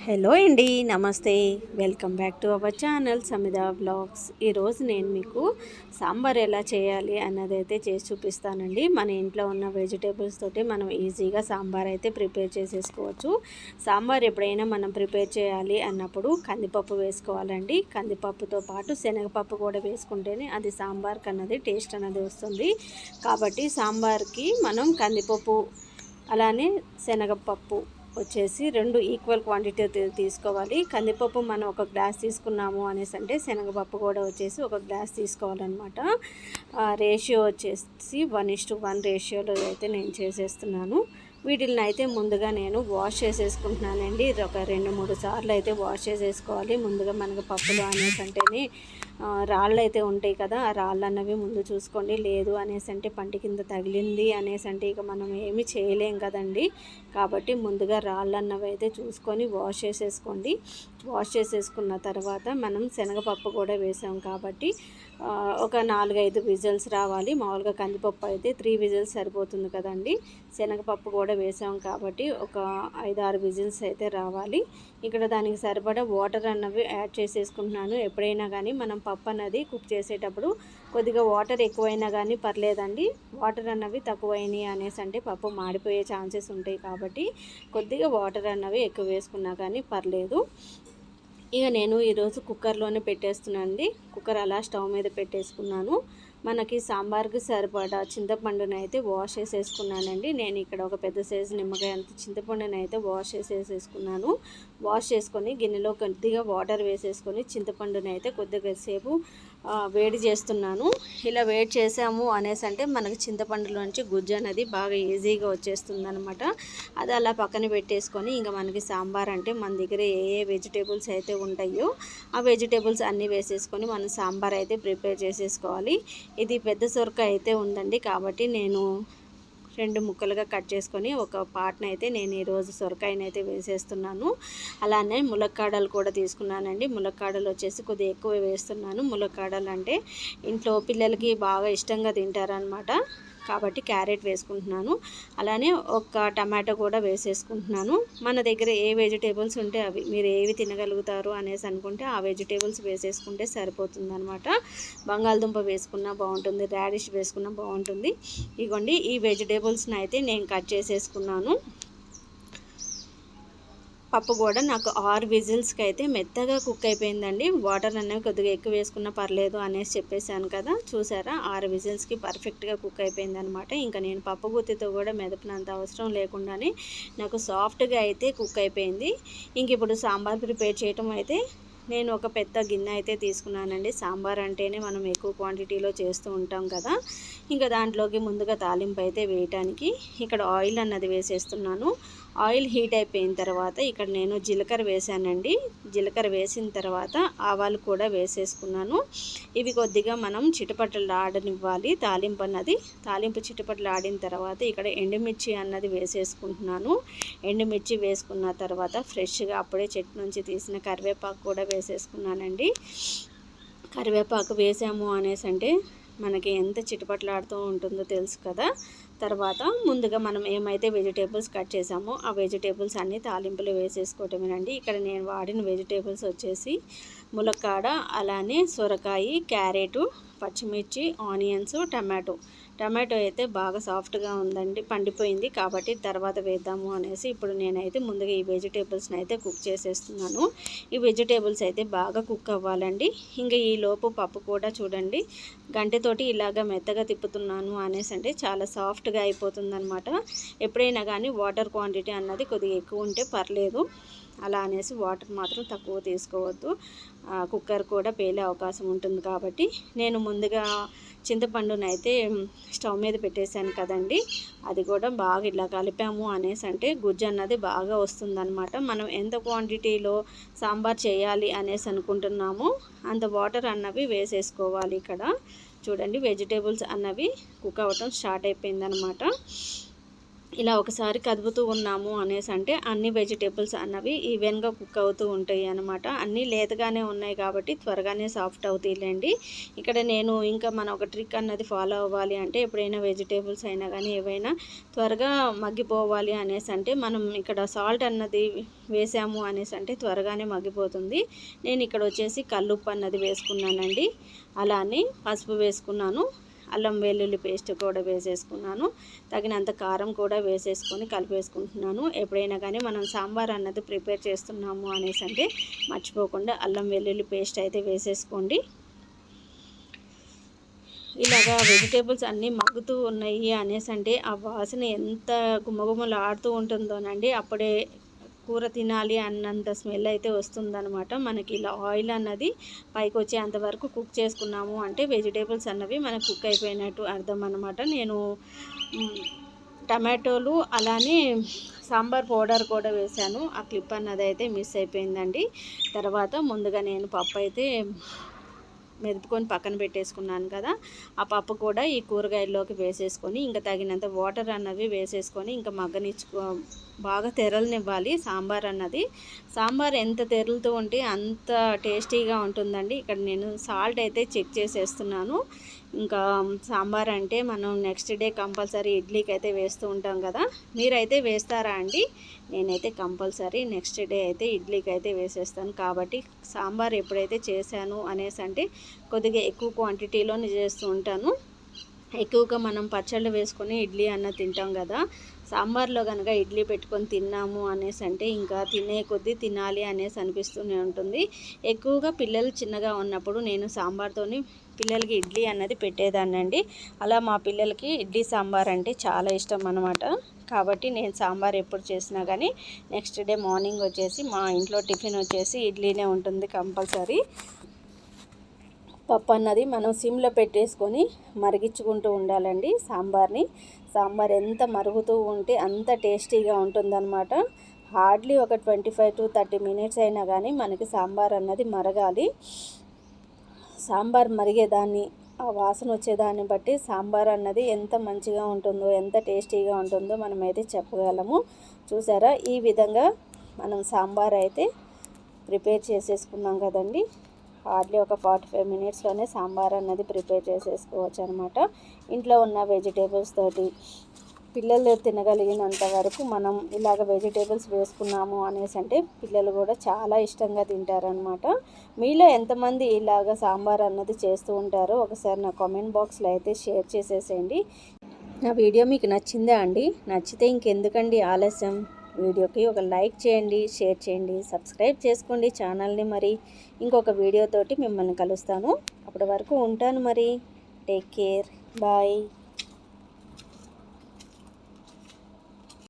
Hello అండి, నమస్తే. Welcome back to our channel Samitha vlogs. ఈరోజు నేను మీకు సాంబార్ ఎలా చేయాలి అన్నది అయితే చేసి చూపిస్తానండి. మన ఇంట్లో ఉన్న వెజిటేబుల్స్ తోటి మనం ఈజీగా సాంబార్ అయితే ప్రిపేర్ చేసేసుకోవచ్చు. సాంబార్ ఎప్పుడైనా మనం ప్రిపేర్ చేయాలి అన్నప్పుడు కందిపప్పు వేసుకోవాలండి. కందిపప్పుతో పాటు శనగపప్పు కూడా వేసుకుంటేనే అది సాంబార్కి అన్నది టేస్ట్ అన్నది వస్తుంది. కాబట్టి సాంబార్కి మనం కందిపప్పు అలానే శనగపప్పు వచ్చేసి 2 ఈక్వల్ క్వాంటిటీ తీసుకోవాలి. కందిపప్పు మనం ఒక గ్లాస్ తీసుకున్నాము అనేసి అంటే శనగపప్పు కూడా వచ్చేసి ఒక గ్లాస్ తీసుకోవాలన్నమాట. రేషియో వచ్చేసి 1:1 రేషియోలో అయితే నేను చేసేస్తున్నాను. వీటిని అయితే ముందుగా నేను వాష్ చేసేసుకుంటున్నానండి. ఒక 2-3 సార్లు అయితే వాష్ చేసేసుకోవాలి. ముందుగా మనకు పప్పులు అనేసి అంటేనే రాళ్ళు అయితే ఉంటాయి కదా, ఆ రాళ్ళు అన్నవి ముందు చూసుకోండి. లేదు అనేసి అంటే పంటి కింద తగిలింది అనేసి అంటే ఇక మనం ఏమీ చేయలేం కదండి. కాబట్టి ముందుగా రాళ్ళు అన్నవి అయితే చూసుకొని వాష్ చేసేసుకోండి. వాష్ చేసేసుకున్న తర్వాత మనం శనగపప్పు కూడా వేసాం కాబట్టి ఒక 4-5 విజిల్స్ రావాలి. మామూలుగా కందిపప్పు అయితే 3 విజిల్స్ సరిపోతుంది కదండి. శనగపప్పు కూడా వేసాం కాబట్టి ఒక 5-6 విజిల్స్ అయితే రావాలి. ఇక్కడ దానికి సరిపడా వాటర్ అన్నవి యాడ్ చేసేసుకుంటున్నాను. ఎప్పుడైనా కానీ మనం పప్పు అన్నది కుక్ చేసేటప్పుడు కొద్దిగా వాటర్ ఎక్కువైనా కానీ పర్లేదండి. వాటర్ అన్నవి తక్కువైనాయి అనేసి అంటే పప్పు మాడిపోయే ఛాన్సెస్ ఉంటాయి కాబట్టి కొద్దిగా వాటర్ అన్నవి ఎక్కువ వేసుకున్నా కానీ పర్లేదు. ఇక నేను ఈరోజు కుక్కర్లోనే పెట్టేస్తున్నాను అండి. కుక్కర్ అలా స్టవ్ మీద పెట్టేసుకున్నాను. మనకి సాంబార్కి సరిపడా చింతపండుని అయితే వాష్ చేసేసుకున్నానండి. నేను ఇక్కడ ఒక పెద్ద సైజు నిమ్మకాయ అంత చింతపండుని అయితే వాష్ చేసేసుకున్నాను. వాష్ చేసుకొని గిన్నెలో కొద్దిగా వాటర్ వేసేసుకొని చింతపండుని అయితే కొద్దిగా సేపు వేడి చేస్తున్నాను. ఇలా వేడి చేసాము అనేసి అంటే మనకి చింతపండులోంచి గుజ్జు అనేది బాగా ఈజీగా వచ్చేస్తుంది అనమాట. అది అలా పక్కన పెట్టేసుకొని ఇంకా మనకి సాంబార్ అంటే మన దగ్గర ఏ వెజిటేబుల్స్ అయితే ఉంటాయో ఆ వెజిటేబుల్స్ అన్నీ వేసేసుకొని మనం సాంబార్ అయితే ప్రిపేర్ చేసేసుకోవాలి. ఇది పెద్ద సొరకాయ అయితే ఉందండి కాబట్టి నేను 2 ముక్కలుగా కట్ చేసుకొని ఒక పార్ట్ని అయితే నేను ఈరోజు సొరకాయని అయితే వేసేస్తున్నాను. అలానే ములక్కాడలు కూడా తీసుకున్నానండి. ములక్కాడలు వచ్చేసి కొద్దిగా ఎక్కువ వేస్తున్నాను. ములక్కాడలు అంటే ఇంట్లో పిల్లలకి బాగా ఇష్టంగా తింటారనమాట కాబట్టి క్యారెట్ వేసుకుంటున్నాను. అలానే ఒక టమాటో కూడా వేసేసుకుంటున్నాను. మన దగ్గర ఏ వెజిటేబుల్స్ ఉంటే అవి మీరు ఏవి తినగలుగుతారు అనేసి అనుకుంటే ఆ వెజిటేబుల్స్ వేసేసుకుంటే సరిపోతుంది అనమాట. బంగాళదుంప వేసుకున్నా బాగుంటుంది, రాడిష్ వేసుకున్నా బాగుంటుంది. ఇగోండి ఈ వెజిటేబుల్స్ని అయితే నేను కట్ చేసేసుకున్నాను. పప్పు కూడా నాకు 6 విజిల్స్కి అయితే మెత్తగా కుక్ అయిపోయిందండి. వాటర్ అనేవి కొద్దిగా ఎక్కువ వేసుకున్నా పర్లేదు అనేసి చెప్పేశాను కదా, చూసారా 6 విజిల్స్కి పర్ఫెక్ట్గా కుక్ అయిపోయింది అనమాట. ఇంకా నేను పప్పు గుత్తితో కూడా మెదపనంత అవసరం లేకుండానే నాకు సాఫ్ట్గా అయితే కుక్ అయిపోయింది. ఇంక ఇప్పుడు సాంబార్ ప్రిపేర్ చేయటం అయితే నేను ఒక పెద్ద గిన్నె అయితే తీసుకున్నానండి. సాంబార్ అంటేనే మనం ఎక్కువ క్వాంటిటీలో చేస్తూ ఉంటాం కదా. ఇంకా దాంట్లోకి ముందుగా తాలింపు అయితే వేయటానికి ఇక్కడ ఆయిల్ అన్నది వేసేస్తున్నాను. ఆయిల్ హీట్ అయిపోయిన తర్వాత ఇక్కడ నేను జీలకర్ర వేసానండి. జీలకర్ర వేసిన తర్వాత ఆవాలు కూడా వేసేసుకున్నాను. ఇవి కొద్దిగా మనం చిటపటలు ఆడనివ్వాలి. తాలింపు చిటపటలు ఆడిన తర్వాత ఇక్కడ ఎండుమిర్చి అన్నది వేసేసుకుంటున్నాను. ఎండుమిర్చి వేసుకున్న తర్వాత ఫ్రెష్గా అప్పుడే చెట్టు నుంచి తీసిన కరివేపాకు కూడా వేసేసుకున్నానండి. కరివేపాకు వేసాము అనేసి అంటే మనకి ఎంత చిటపటలాడుతూ ఉంటుందో తెలుసు కదా. తర్వాత ముందుగా మనం ఏమైతే వెజిటేబుల్స్ కట్ చేసామో ఆ వెజిటేబుల్స్ అన్నీ తాలింపులు వేసేసుకోవటమేనండి. ఇక్కడ నేను వాడిన వెజిటేబుల్స్ వచ్చేసి ములక్కాడ, అలానే సొరకాయ, క్యారెటు, పచ్చిమిర్చి, ఆనియన్స్, టమాటో అయితే బాగా సాఫ్ట్గా ఉందండి, పండిపోయింది కాబట్టి తర్వాత వేద్దాము అనేసి ఇప్పుడు నేనైతే ముందుగా ఈ వెజిటేబుల్స్ని అయితే కుక్ చేసేస్తున్నాను. ఈ వెజిటేబుల్స్ అయితే బాగా కుక్ అవ్వాలండి. ఇంకా ఈ లోపు పప్పు కూడా చూడండి గంటెతోటి ఇలాగ మెత్తగా తిప్పుతున్నాను అనేసి అంటే చాలా సాఫ్ట్గా అయిపోతుంది అనమాట. ఎప్పుడైనా కానీ వాటర్ క్వాంటిటీ అన్నది కొద్దిగా ఎక్కువ ఉంటే పర్లేదు, అలా అనేసి వాటర్ మాత్రం తక్కువ తీసుకోవద్దు. కుక్కర్ కూడా పేలే అవకాశం ఉంటుంది కాబట్టి నేను ముందుగా చింతపండుని అయితే స్టవ్ మీద పెట్టేశాను కదండి. అది కూడా బాగా ఇలా కలిపాము అనేసి అంటే గుజ్జు అన్నది బాగా వస్తుందన్నమాట. మనం ఎంత క్వాంటిటీలో సాంబార్ చేయాలి అనేసి అనుకుంటున్నామో అంత వాటర్ అన్నవి వేసేసుకోవాలి. ఇక్కడ చూడండి వెజిటేబుల్స్ అన్నవి కుక్ అవ్వటం స్టార్ట్ అయిపోయిందనమాట. ఇలా ఒకసారి కదుపుతూ ఉన్నాము అనేసి అంటే అన్ని వెజిటేబుల్స్ అన్నవి ఈవెన్గా కుక్ అవుతూ ఉంటాయి అన్నమాట. అన్నీ లేతగానే ఉన్నాయి కాబట్టి త్వరగానే సాఫ్ట్ అవుతాయిలేండి. ఇక్కడ నేను ఇంకా మనం ఒక ట్రిక్ అన్నది ఫాలో అవ్వాలి అంటే ఎప్పుడైనా వెజిటేబుల్స్ అయినా కానీ ఏవైనా త్వరగా మగ్గిపోవాలి అనేసి అంటే మనం ఇక్కడ సాల్ట్ అన్నది వేసాము అనేసి అంటే త్వరగానే మగ్గిపోతుంది. నేను ఇక్కడ వచ్చేసి కల్లుప్పు అన్నది వేసుకున్నానండి. అలానే పసుపు వేసుకున్నాను, అల్లం వెల్లుల్లి పేస్ట్ కూడా వేసేసుకున్నాను, తగినంత కారం కూడా వేసేసుకొని కలిపేసుకుంటున్నాను. ఎప్పుడైనా కానీ మనం సాంబార్ అన్నది ప్రిపేర్ చేస్తున్నాము అనేసి అంటే మర్చిపోకుండా అల్లం వెల్లుల్లి పేస్ట్ అయితే వేసేసుకోండి. ఇలాగా వెజిటేబుల్స్ అన్నీ మగ్గుతూ ఉన్నాయి అనేసి అంటే ఆ వాసన ఎంత గుమ్మగుమ్మలాడుతూ ఉంటుందోనండి. అప్పుడే కూర తినాలి అన్నంత స్మెల్ అయితే వస్తుందనమాట. మనకి ఇలా ఆయిల్ అన్నది పైకి వచ్చేంత వరకు కుక్ చేసుకున్నాము అంటే వెజిటేబుల్స్ అన్నవి మనకు కుక్ అయిపోయినట్టు అర్థం అనమాట. నేను టమాటోలు అలానే సాంబార్ పౌడర్ కూడా వేశాను. ఆ క్లిప్ అన్నది అయితే మిస్ అయిపోయిందండి. తర్వాత ముందుగా నేను పప్పు అయితే మెదుపుకొని పక్కన పెట్టేసుకున్నాను కదా, ఆ పప్పు కూడా ఈ కూరగాయల్లోకి వేసేసుకొని ఇంకా తగినంత వాటర్ అన్నవి వేసేసుకొని ఇంకా బాగా తెరలనివ్వాలి సాంబార్ అన్నది. సాంబార్ ఎంత తెరులుతూ ఉంటే అంత టేస్టీగా ఉంటుందండి. ఇక్కడ నేను సాల్ట్ అయితే చెక్ చేసేస్తున్నాను. ఇంకా సాంబార్ అంటే మనం నెక్స్ట్ డే కంపల్సరీ ఇడ్లీకి అయితే వేస్తూ ఉంటాం కదా, మీరైతే వేస్తారా అండి? నేనైతే కంపల్సరీ నెక్స్ట్ డే అయితే ఇడ్లీకి అయితే వేసేస్తాను. కాబట్టి సాంబార్ ఎప్పుడైతే చేశాను అనేసి అంటే కొద్దిగా ఎక్కువ క్వాంటిటీలోనే చేస్తూ ఉంటాను. ఎక్కువగా మనం పచ్చళ్ళు వేసుకొని ఇడ్లీ అన్న తింటాం కదా, సాంబార్లో కనుక ఇడ్లీ పెట్టుకొని తిన్నాము అనేసి అంటే ఇంకా తినే కొద్దీ తినాలి అనేసి అనిపిస్తూనే ఉంటుంది. ఎక్కువగా పిల్లలు చిన్నగా ఉన్నప్పుడు నేను సాంబార్తోని పిల్లలకి ఇడ్లీ అన్నది పెట్టేదాన్నండి. అలా మా పిల్లలకి ఇడ్లీ సాంబార్ అంటే చాలా ఇష్టం అన్నమాట. కాబట్టి నేను సాంబార్ ఎప్పుడు చేసినా కానీ నెక్స్ట్ డే మార్నింగ్ వచ్చేసి మా ఇంట్లో టిఫిన్ వచ్చేసి ఇడ్లీనే ఉంటుంది కంపల్సరీ. పప్పు అన్నది మనం సిమ్లో పెట్టేసుకొని మరిగించుకుంటూ ఉండాలండి సాంబార్ని. సాంబార్ ఎంత మరుగుతూ ఉంటే అంత టేస్టీగా ఉంటుందన్నమాట. హార్డ్లీ ఒక 25 to 30 మినిట్స్ అయినా కానీ మనకి సాంబార్ అన్నది మరగాలి. సాంబార్ మరిగేదాన్ని, ఆ వాసన వచ్చేదాన్ని బట్టి సాంబార్ అన్నది ఎంత మంచిగా ఉంటుందో, ఎంత టేస్టీగా ఉంటుందో మనమైతే చెప్పగలము. చూసారా, ఈ విధంగా మనం సాంబార్ అయితే ప్రిపేర్ చేసేసుకున్నాం కదండి. హార్డ్లీ ఒక 45 మినిట్స్లోనే సాంబార్ అన్నది ప్రిపేర్ చేసేసుకోవచ్చు అనమాట. ఇంట్లో ఉన్న వెజిటేబుల్స్ తోటి పిల్లలు తినగలిగినంత వరకు మనం ఇలాగ వెజిటేబుల్స్ వేసుకున్నాము అనేసి అంటే పిల్లలు కూడా చాలా ఇష్టంగా తింటారనమాట. మీలో ఎంతమంది ఇలాగ సాంబార్ అన్నది చేస్తూ ఉంటారో ఒకసారి నా కామెంట్ బాక్స్లో అయితే షేర్ చేసేసేయండి. నా వీడియో మీకు నచ్చిందా అండి? నచ్చితే ఇంకెందుకండి ఆలస్యం, వీడియోకి ఒక లైక్ చేయండి, షేర్ చేయండి, సబ్స్క్రైబ్ చేసుకోండి ఛానల్ని. మరి ఇంకొక వీడియోతోటి మిమ్మల్ని కలుస్తాను. అప్పటి వరకు ఉంటాను మరి. Take care, bye.